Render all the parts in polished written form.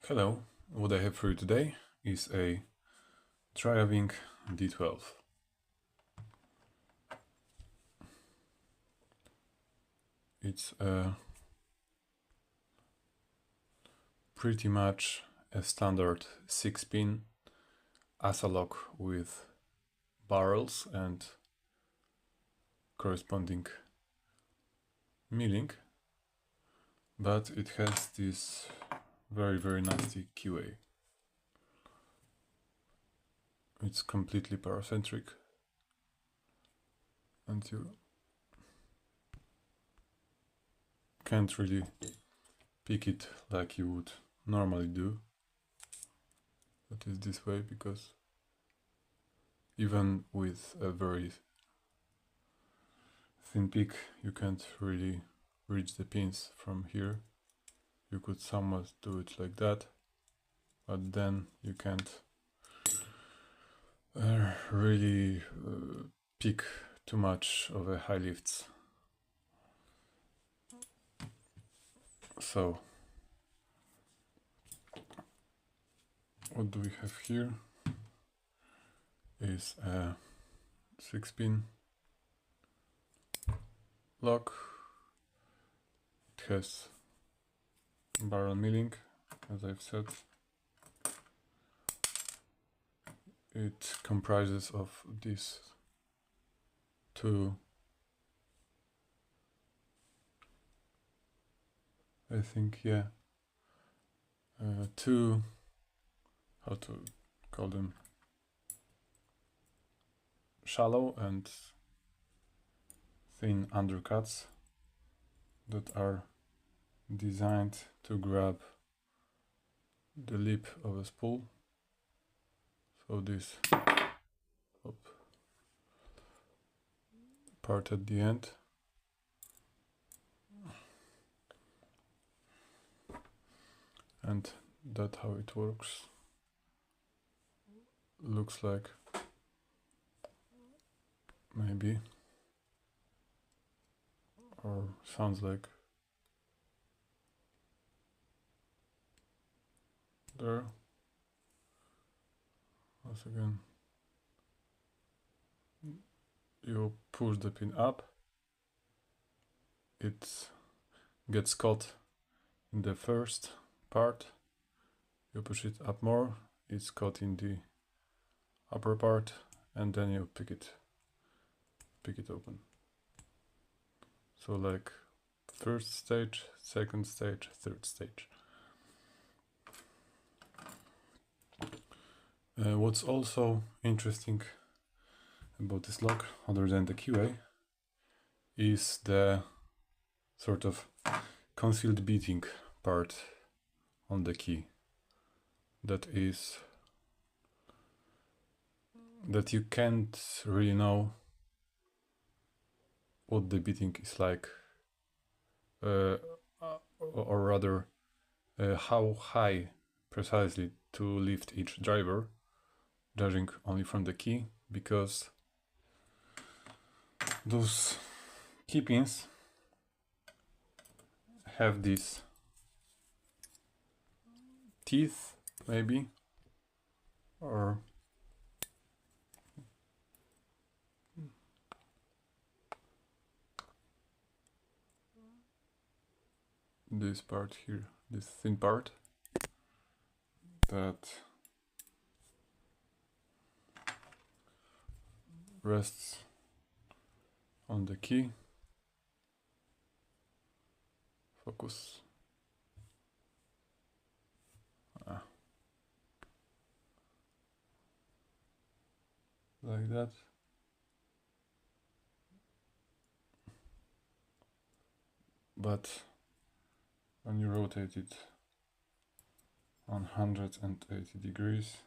Hello, what I have for you today is a TrioVing D12. It's pretty much a standard 6-pin ASA lock with barrels and corresponding milling, but it has this very nasty QA. It's completely paracentric and you can't really pick it like you would normally do. That is this way, because even with a very thin pick you can't really reach the pins from here. You could somewhat do it like that, but then you can't really pick too much of a high lifts. So what do we have here is a 6-pin lock. It has barrel milling, as I've said. It comprises of these two, I think, yeah, two, how to call them, shallow and thin undercuts that are designed to grab the lip of a spool. So this part at the end, and that's how it works. Looks like, maybe, or sounds like. There. Once again, you push the pin up, it gets caught in the first part. You push it up more, it's caught in the upper part, and then you pick it open. So like first stage, second stage, third stage. What's also interesting about this lock, other than the QA, is the sort of concealed beating part on the key. That you can't really know what the beating is like, or rather how high precisely to lift each driver, judging only from the key, because those key pins have these teeth, maybe, or this part here, this thin part that rests on the key. Focus. Like that. But when you rotate it on 180 degrees,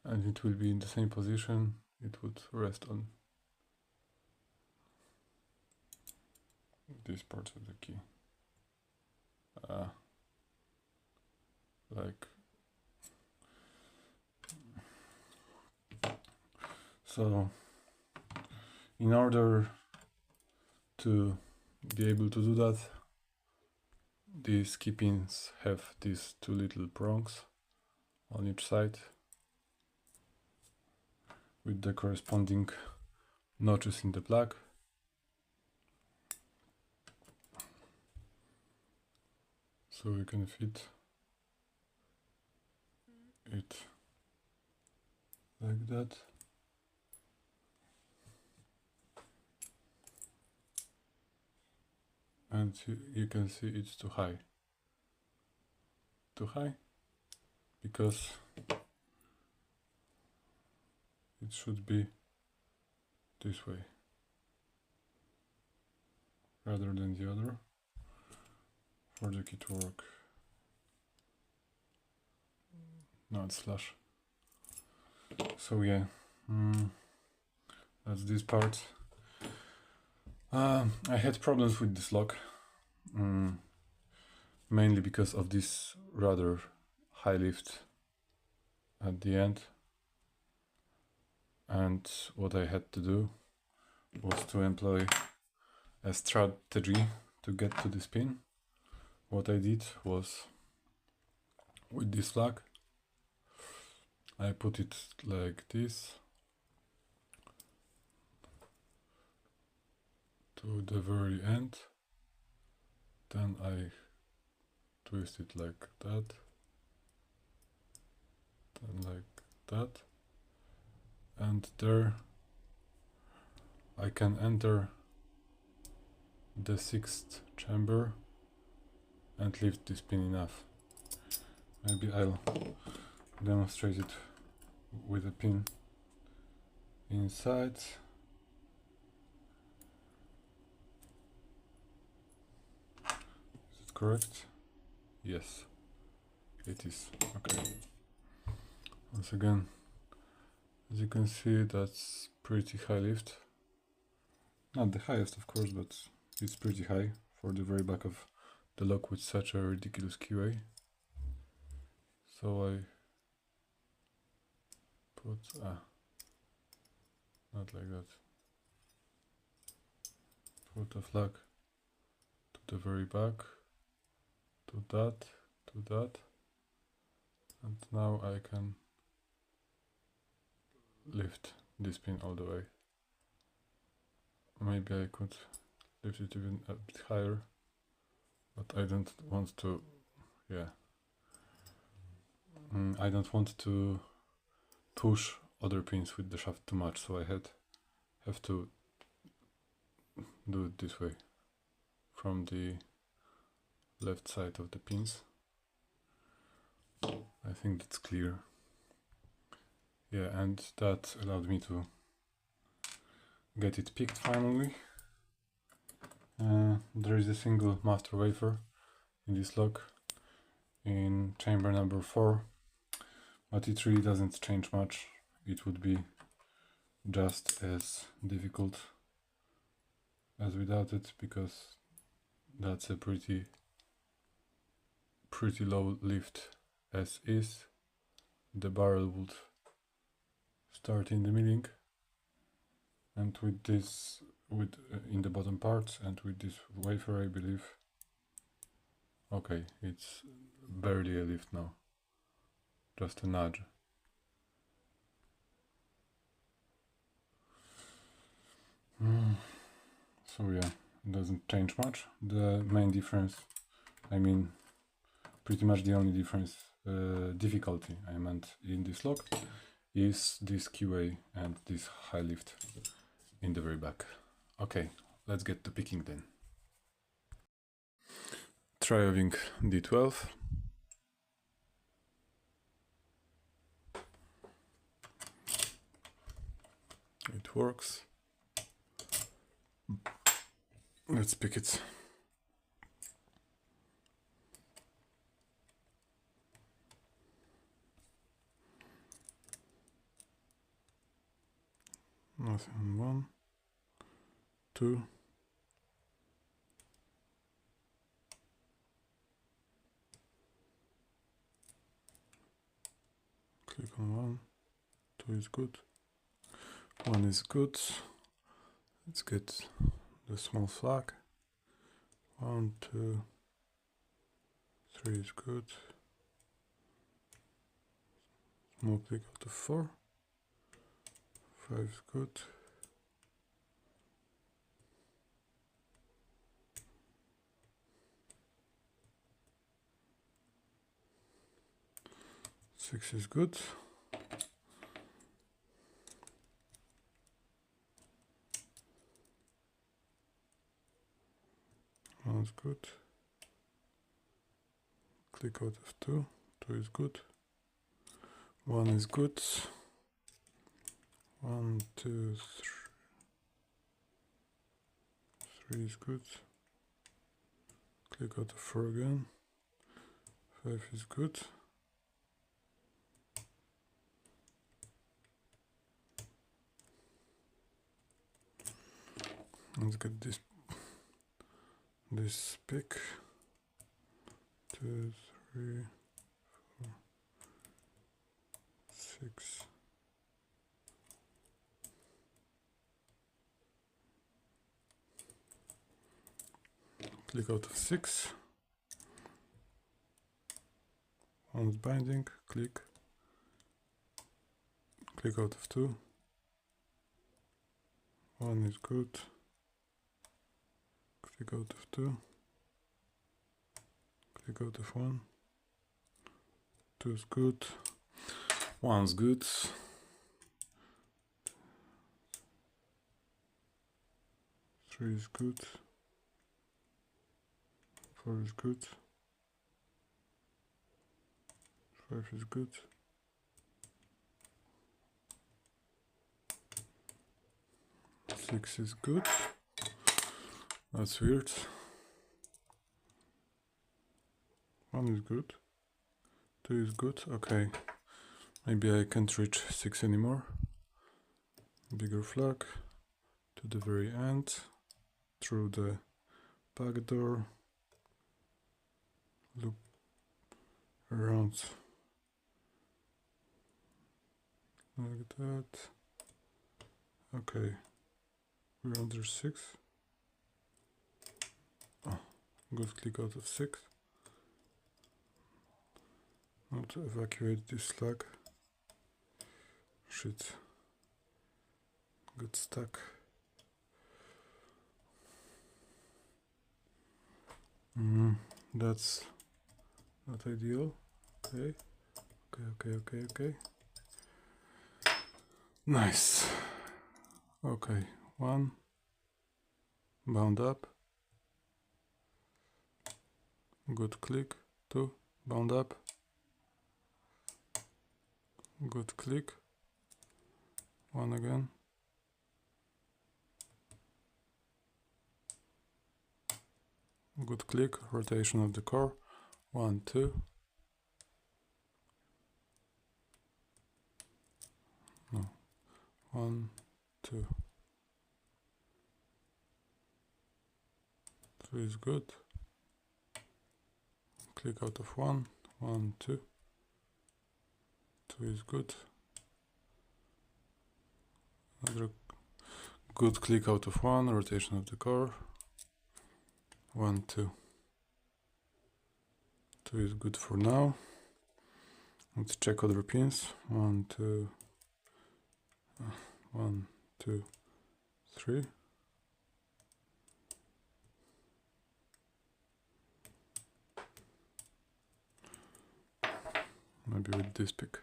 and it will be in the same position, it would rest on this part of the key. Like so. In order to be able to do that, these key pins have these two little prongs on each side with the corresponding notches in the plug. So we can fit it like that. And you can see it's too high. Too high because it should be this way rather than the other for the key to work. Now it's flush. So yeah, that's this part. I had problems with this lock, mainly because of this rather high lift at the end, and what I had to do was to employ a strategy to get to this pin. What I did was, with this flag, I put it like this to the very end, then I twist it like that, then like that, and there I can enter the 6th chamber and lift this pin enough. Maybe I'll demonstrate it with a pin inside. Is it correct? Yes, it is. Okay. Once again, as you can see, that's pretty high lift. Not the highest, of course, but it's pretty high for the very back of the lock with such a ridiculous QA. So I put not like that. Put a flag to the very back, to that, and now I can lift this pin all the way. Maybe I could lift it even a bit higher, but I don't want to, I don't want to push other pins with the shaft too much, so I have to do it this way from the left side of the pins. I think that's clear. Yeah, and that allowed me to get it picked finally. There is a single master wafer in this lock in chamber number 4, but it really doesn't change much. It would be just as difficult as without it, because that's a pretty low lift as is. The barrel would start in the milling, and with this, in the bottom part, and with this wafer, I believe, okay, it's barely a lift now, just a nudge. So yeah, it doesn't change much. The main difference, I mean, pretty much the only difference, difficulty I meant in this lock, is this QA and this high lift in the very back. Okay, let's get to picking then. TrioVing D12. It works. Let's pick it. Nothing on 1, 2. Click on 1, 2 is good. 1 is good. Let's get the small flag. 1, 2, 3 is good. Small click out of 4. 5 is good. 6 is good. 1 is good. Click out of 2. 2 is good. 1 is good. 1, 2, 3 is good. Click out of 4 again. 5 is good. Let's get this pick. 2, 3, 4, 6. Click out of 6. 1 is binding. Click. Click out of 2. 1 is good. Click out of 2. Click out of 1. 2 is good. 1 is good. 3 is good. 4 is good. 5 is good. 6 is good. That's weird. 1 is good. 2 is good. Okay. Maybe I can't reach 6 anymore. Bigger flag. To the very end. Through the back door. Loop around. Like that. Okay. We're under 6. Oh, good click out of 6. Now to evacuate this flag. Shit. Got stuck. That's not ideal. Okay. Okay. Nice. Okay. 1. Bound up. Good click. 2. Bound up. Good click. 1 again. Good click. Rotation of the core. 1, 2. No. 1, 2. 3 is good. Click out of 1. 1, 2. 2 is good. Another good click out of 1. Rotation of the core. 1, 2. 2 is good for now. Let's check other pins. 1, 2. 1, 2, 3. Maybe with this pick.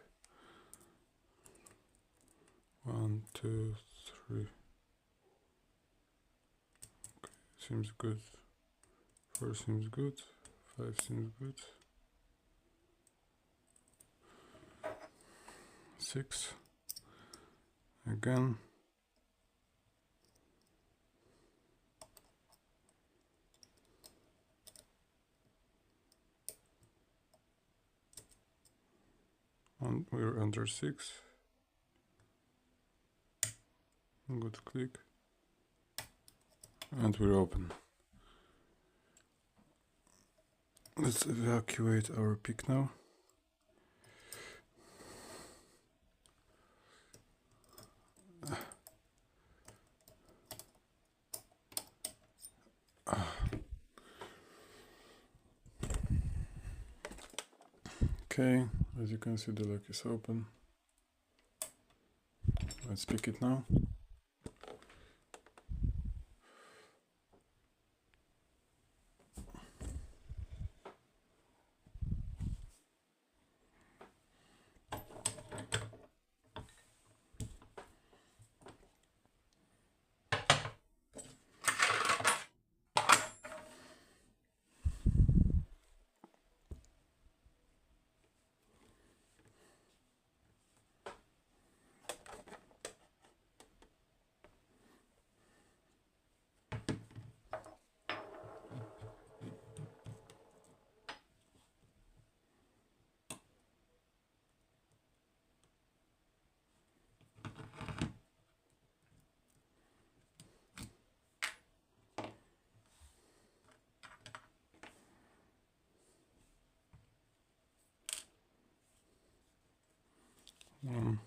1, 2, 3. Okay, seems good. 4 seems good. 5 seems good. 6. Again. And we're under 6. Good click. And we're open. Let's evacuate our pick now. Okay, as you can see, the lock is open. Let's pick it now. One,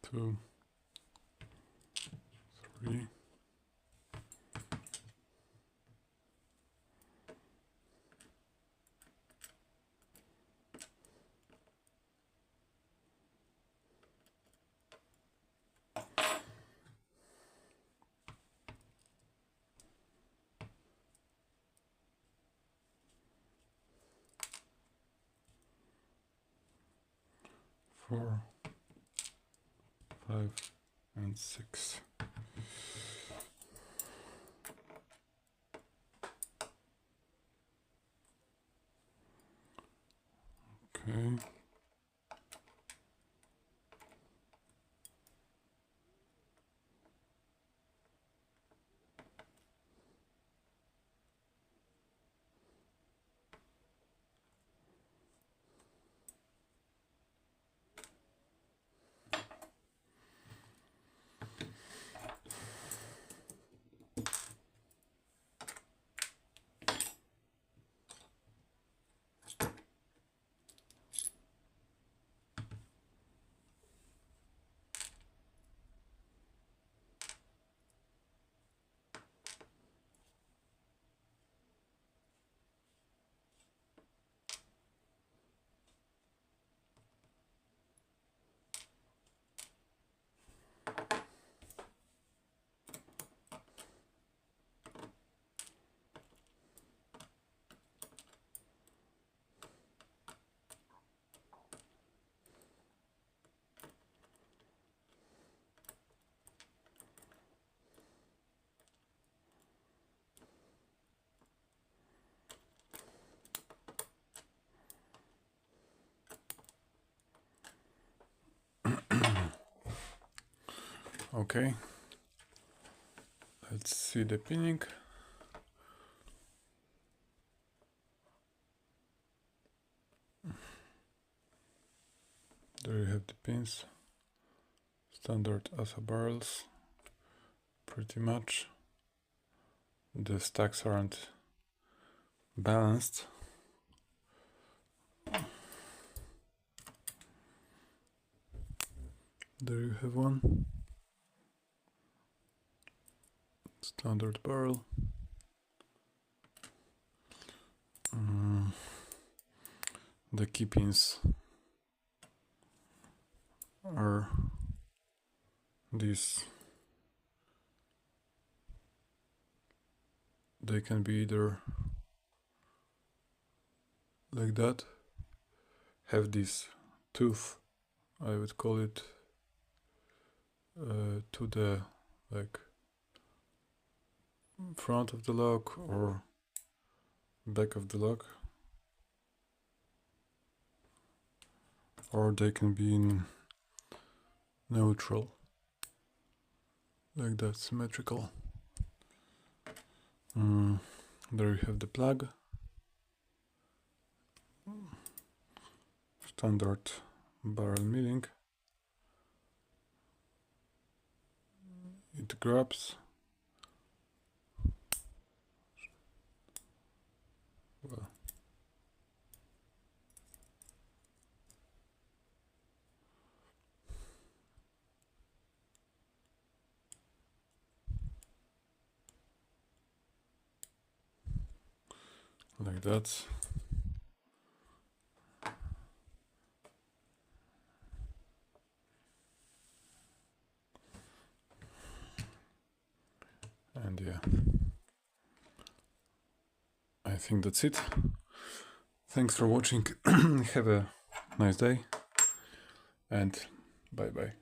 two, three, 4, 5, and 6. Okay. Okay, let's see the pinning. There you have the pins, standard ASA barrels, pretty much. The stacks aren't balanced. There you have one. Standard barrel. The key pins are these. They can be either like that, have this tooth, I would call it, to the like front of the lock or back of the lock, or they can be in neutral, like that, symmetrical. There you have the plug, standard barrel milling. It grabs. Well, like that. And yeah, I think that's it. Thanks for watching. Have a nice day and bye bye.